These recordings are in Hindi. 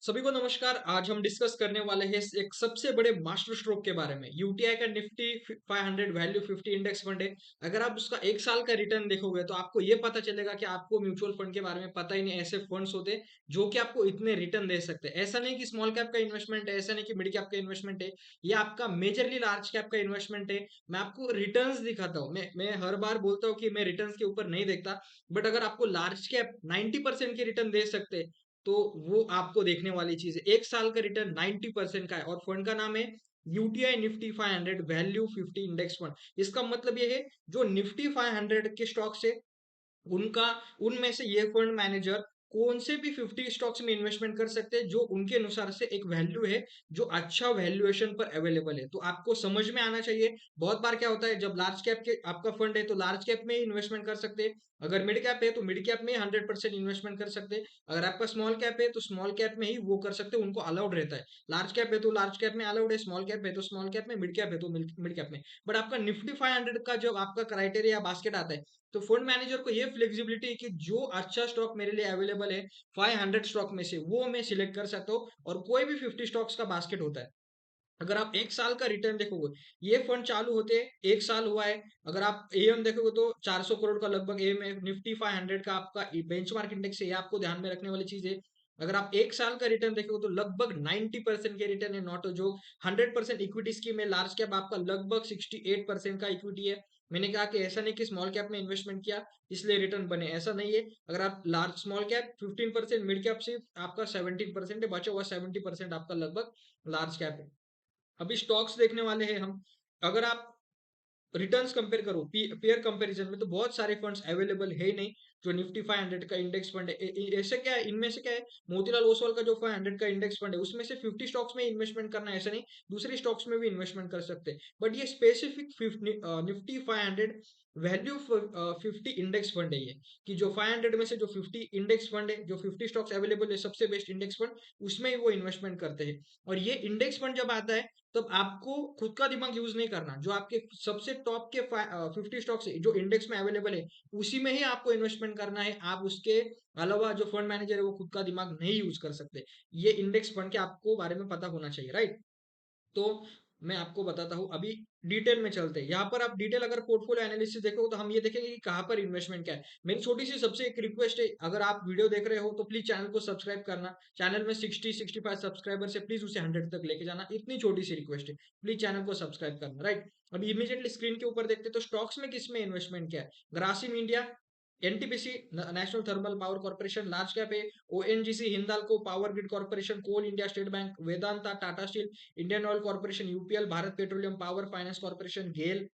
सभी को नमस्कार। आज हम डिस्कस करने वाले हैं एक सबसे बड़े मास्टर स्ट्रोक के बारे में। यूटीआई का निफ्टी 500 वैल्यू 50 इंडेक्स फंड है। अगर आप उसका एक साल का रिटर्न देखोगे तो आपको ये पता चलेगा कि आपको म्यूचुअल फंड के बारे में पता ही नहीं। ऐसे फंड्स होते हैं जो कि आपको इतने रिटर्न दे सकते हैं। ऐसा नहीं कि स्मॉल कैप का इन्वेस्टमेंट है, ऐसा नहीं कि मिड कैप का इन्वेस्टमेंट है, ये आपका मेजरली लार्ज कैप का इन्वेस्टमेंट है। मैं आपको रिटर्न्स दिखाता हूँ। मैं हर बार बोलता हूँ कि मैं रिटर्न्स के ऊपर नहीं देखता, बट अगर आपको लार्ज कैप 90% के रिटर्न दे सकते हैं तो वो आपको देखने वाली चीज है। एक साल का रिटर्न 90% का है और फंड का नाम है UTI Nifty 500 value 50 index fund. इसका मतलब ये है जो निफ्टी 500 के स्टॉक्स है उनका उनमें से ये फंड मैनेजर कौन से भी 50 स्टॉक्स में इन्वेस्टमेंट कर सकते हैं जो उनके अनुसार से एक वैल्यू है, जो अच्छा वैल्यूएशन पर अवेलेबल है। तो आपको समझ में आना चाहिए। बहुत बार क्या होता है, जब लार्ज कैप के आपका फंड है तो लार्ज कैप में ही इन्वेस्टमेंट कर सकते हैं। अगर मिड कैप है तो मिड कैप में 100% इन्वेस्टमेंट कर सकते हैं। अगर आपका स्मॉल कैप है तो स्मॉल कैप में ही वो कर सकते हैं, उनको अलाउड रहता है। लार्ज कैप है तो लार्ज कैप में अलाउड है, स्मॉल कैप है तो स्मॉल कैप में, मिड कैप है तो मिड कैप में। बट आपका निफ्टी 500 का जब आपका क्राइटेरिया बास्केट आता है तो फंड मैनेजर को ये फ्लेक्सिबिलिटी है कि जो अच्छा स्टॉक मेरे लिए अवेलेबल है 500 स्टॉक में से वो मैं सिलेक्ट कर सकता हूँ, और कोई भी 50 स्टॉक्स का बास्केट होता है। अगर आप एक साल का रिटर्न देखोगे, ये फंड चालू होते एक साल हुआ है। अगर आप एम देखोगे तो 400 करोड़ का लगभग एम है। निफ्टी 500 का आपका बेंचमार्क इंडेक्स है, ये आपको ध्यान में रखने वाली चीज है। अगर आप एक साल का रिटर्न देखोगे तो लगभग 90% के रिटर्न है, नॉट जो 100% इक्विटी स्कीम है। लार्ज कैप आपका लगभग 68% का इक्विटी है। मैंने कहा कि ऐसा नहीं कि स्मॉल कैप में इन्वेस्टमेंट किया इसलिए रिटर्न बने, ऐसा नहीं है। अगर आप large small cap 15%, mid cap सिर्फ आपका 17% है, बचा हुआ 70% आपका लगभग लार्ज कैप है। अभी स्टॉक्स देखने वाले हैं हम। अगर आप रिटर्न्स कंपेयर करो पेयर कंपैरिजन में तो बहुत सारे फंड्स अवेलेबल है ही नहीं जो निफ्टी 500 का इंडेक्स फंड है। ऐसे क्या है, इनमें से क्या है, मोतीलाल ओसवाल का जो 500 का इंडेक्स फंड है उसमें से 50 स्टॉक्स में इन्वेस्टमेंट करना है, ऐसा नहीं दूसरे स्टॉक्स में भी इन्वेस्टमेंट कर सकते हैं। बट ये specific Nifty 500 value 50 index fund है ये, कि जो 500 में से जो 50 इंडेक्स फंड है, जो 50 स्टॉक्स अवेलेबल है सबसे बेस्ट इंडेक्स फंड, उसमें ही वो इन्वेस्टमेंट करते हैं। और ये इंडेक्स फंड जब आता है तब आपको खुद का दिमाग यूज नहीं करना। जो आपके सबसे टॉप के 50 स्टॉक्स है जो इंडेक्स में अवेलेबल है उसी में ही आपको इन्वेस्टमेंट करना है। आप उसके अलावा जो फंड मैनेजर है वो खुद का दिमाग नहीं यूज कर सकते। ये इंडेक्स फंड के आपको बारे में पता होना चाहिए, राइट। तो मैं आपको बताता हूँ अभी, डिटेल में चलते हैं। यहाँ पर आप डिटेल अगर पोर्टफोलियो एनालिसिस देखो तो हम ये देखेंगे कि कहाँ पर इन्वेस्टमेंट क्या है। मेरी छोटी सी सबसे एक रिक्वेस्ट है, अगर आप वीडियो देख रहे हो तो प्लीज चैनल को सब्सक्राइब करना। चैनल में 60-65 सब्सक्राइबर से प्लीज उसे 100 तक लेके जाना, इतनी छोटी सी रिक्वेस्ट है। प्लीज चैनल को सब्सक्राइब करना, राइट। अभी इमीडिएटली स्क्रीन के ऊपर देखते तो स्टॉक्स में किस में इन्वेस्टमेंट क्या है। Grasim India, NTPC National Thermal Power Corporation large cap है। ONGC Hindalco Power Grid Corporation, Coal India State Bank, Vedanta, Tata Steel, Indian Oil Corporation, UPL, Bharat Petroleum, Power Finance Corporation, GAIL.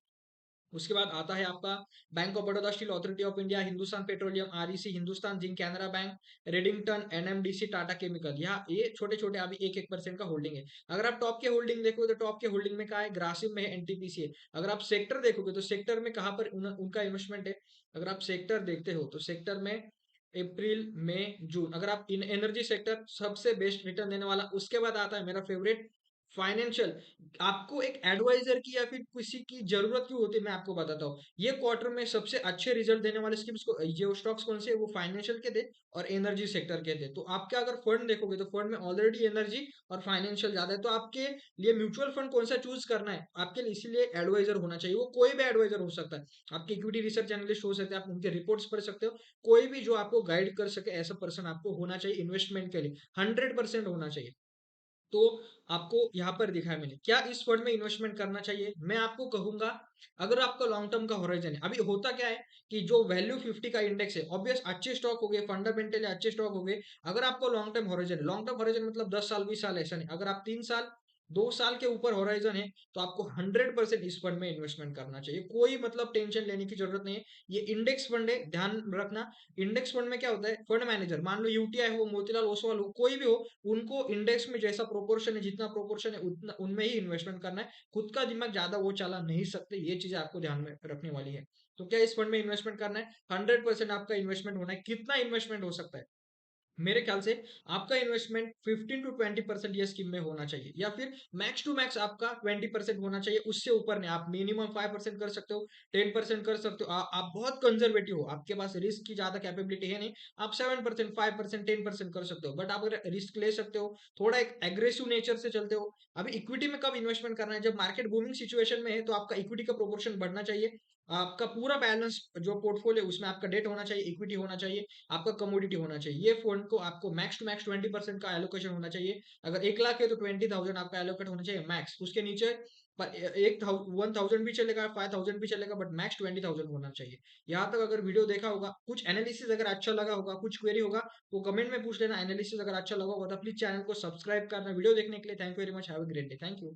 उसके बाद आता है आपका Bank of Baroda, Steel Authority of India, Hindustan Petroleum, REC, Hindustan Zinc, Canara Bank, Redington, NMDC, Tata Chemical. यहाँ ये छोटे छोटे अभी 1-1% का होल्डिंग है। अगर आप टॉप के होल्डिंग देखोगे तो टॉप के होल्डिंग में कहा है, ग्रासिम में है, एनटीपीसी है। अगर आप सेक्टर देखोगे तो सेक्टर में कहाँ पर उनका इन्वेस्टमेंट है। अगर आप सेक्टर देखते हो तो सेक्टर में अप्रैल मई जून, अगर आप इन एनर्जी सेक्टर सबसे बेस्ट रिटर्न देने वाला। उसके बाद आता है मेरा फेवरेट फाइनेंशियल। आपको एक एडवाइजर की या फिर किसी की जरूरत क्यों होती है मैं आपको बताता हूँ। ये क्वार्टर में सबसे अच्छे रिजल्ट देने वाले स्कीम्स को जो स्टॉक्स कौन से वो फाइनेंशियल के थे और एनर्जी सेक्टर के थे। तो आपका अगर फंड देखोगे तो फंड में ऑलरेडी एनर्जी और फाइनेंशियल ज्यादा है, तो आपके लिए म्यूचुअल फंड कौन सा चूज करना है आपके लिए, इसीलिए एडवाइजर होना चाहिए। वो कोई भी एडवाइजर हो सकता है, आपके इक्विटी रिसर्च एनालिस्ट हो सकते हैं, आप उनके रिपोर्ट्स पढ़ सकते हो। कोई भी जो आपको गाइड कर सके ऐसा पर्सन आपको होना चाहिए इन्वेस्टमेंट के लिए, 100% होना चाहिए। तो आपको यहाँ पर दिखा है मैंने क्या इस फंड में इन्वेस्टमेंट करना चाहिए। मैं आपको कहूंगा, अगर आपका लॉन्ग टर्म का होराइजन है, अभी होता क्या है कि जो वैल्यू 50 का इंडेक्स है ऑब्वियस अच्छे स्टॉक हो गए, फंडामेंटली अच्छे स्टॉक हो गए। अगर आपको long term horizon, long term horizon मतलब 10 साल 20 साल ऐसा नहीं, अगर आप 3 साल 2 साल के ऊपर होराइजन है तो आपको 100% इस फंड में इन्वेस्टमेंट करना चाहिए। कोई मतलब टेंशन लेने की जरूरत नहीं है। ये इंडेक्स फंड है, ध्यान रखना। इंडेक्स फंड में क्या होता है, फंड मैनेजर मान लो यूटीआई हो, मोतीलाल ओसवाल हो, कोई भी हो, उनको इंडेक्स में जैसा प्रोपोर्शन है, जितना प्रोपोर्शन है उतना उनमें ही इन्वेस्टमेंट करना है। खुद का दिमाग ज्यादा वो चला नहीं सकते, ये चीजें आपको ध्यान में रखने वाली है। तो क्या इस फंड में इन्वेस्टमेंट करना है, 100% आपका इन्वेस्टमेंट होना है। कितना इन्वेस्टमेंट हो सकता है, मेरे ख्याल से आपका इन्वेस्टमेंट 15 टू 20% ये स्कीम में होना चाहिए, या फिर मैक्स टू मैक्स आपका 20% होना चाहिए, उससे ऊपर नहीं। आप मिनिमम 5% कर सकते हो, 10% कर सकते हो। आप बहुत कंजर्वेटिव हो, आपके पास रिस्क की ज्यादा कैपेबिलिटी है नहीं, आप 7%, 5%, 10% कर सकते हो। बट आप अगर रिस्क ले सकते हो, थोड़ा एक एग्रेसिव नेचर से चलते हो। अभी इक्विटी में कब इन्वेस्टमेंट करना है? जब मार्केट बूमिंग सिचुएशन में है, तो आपका इक्विटी का प्रोपोर्शन बढ़ना चाहिए। आपका पूरा बैलेंस जो पोर्टफोलियो, उसमें आपका डेट होना चाहिए, इक्विटी होना चाहिए, आपका कमोडिटी होना चाहिए। ये फंड को आपको मैक्स टू मैक्स 20% का एलोकेशन होना चाहिए। अगर 1 लाख है तो 20,000 आपका एलोकेट होना चाहिए मैक्स। उसके नीचे पर 1,000 भी चलेगा, 5,000 भी चलेगा, बट मैक्स 20,000 होना चाहिए। यहाँ तक अगर वीडियो देखा होगा, कुछ एनालिसिस अगर अच्छा लगा होगा, कुछ क्वेरी होगा, वो कमेंट में पूछ लेना। एनालिसिस अगर अच्छा लगा होगा तो प्लीज चैनल को सब्सक्राइब करना। वीडियो देखने के लिए thank you very much. Have a great day. Thank you.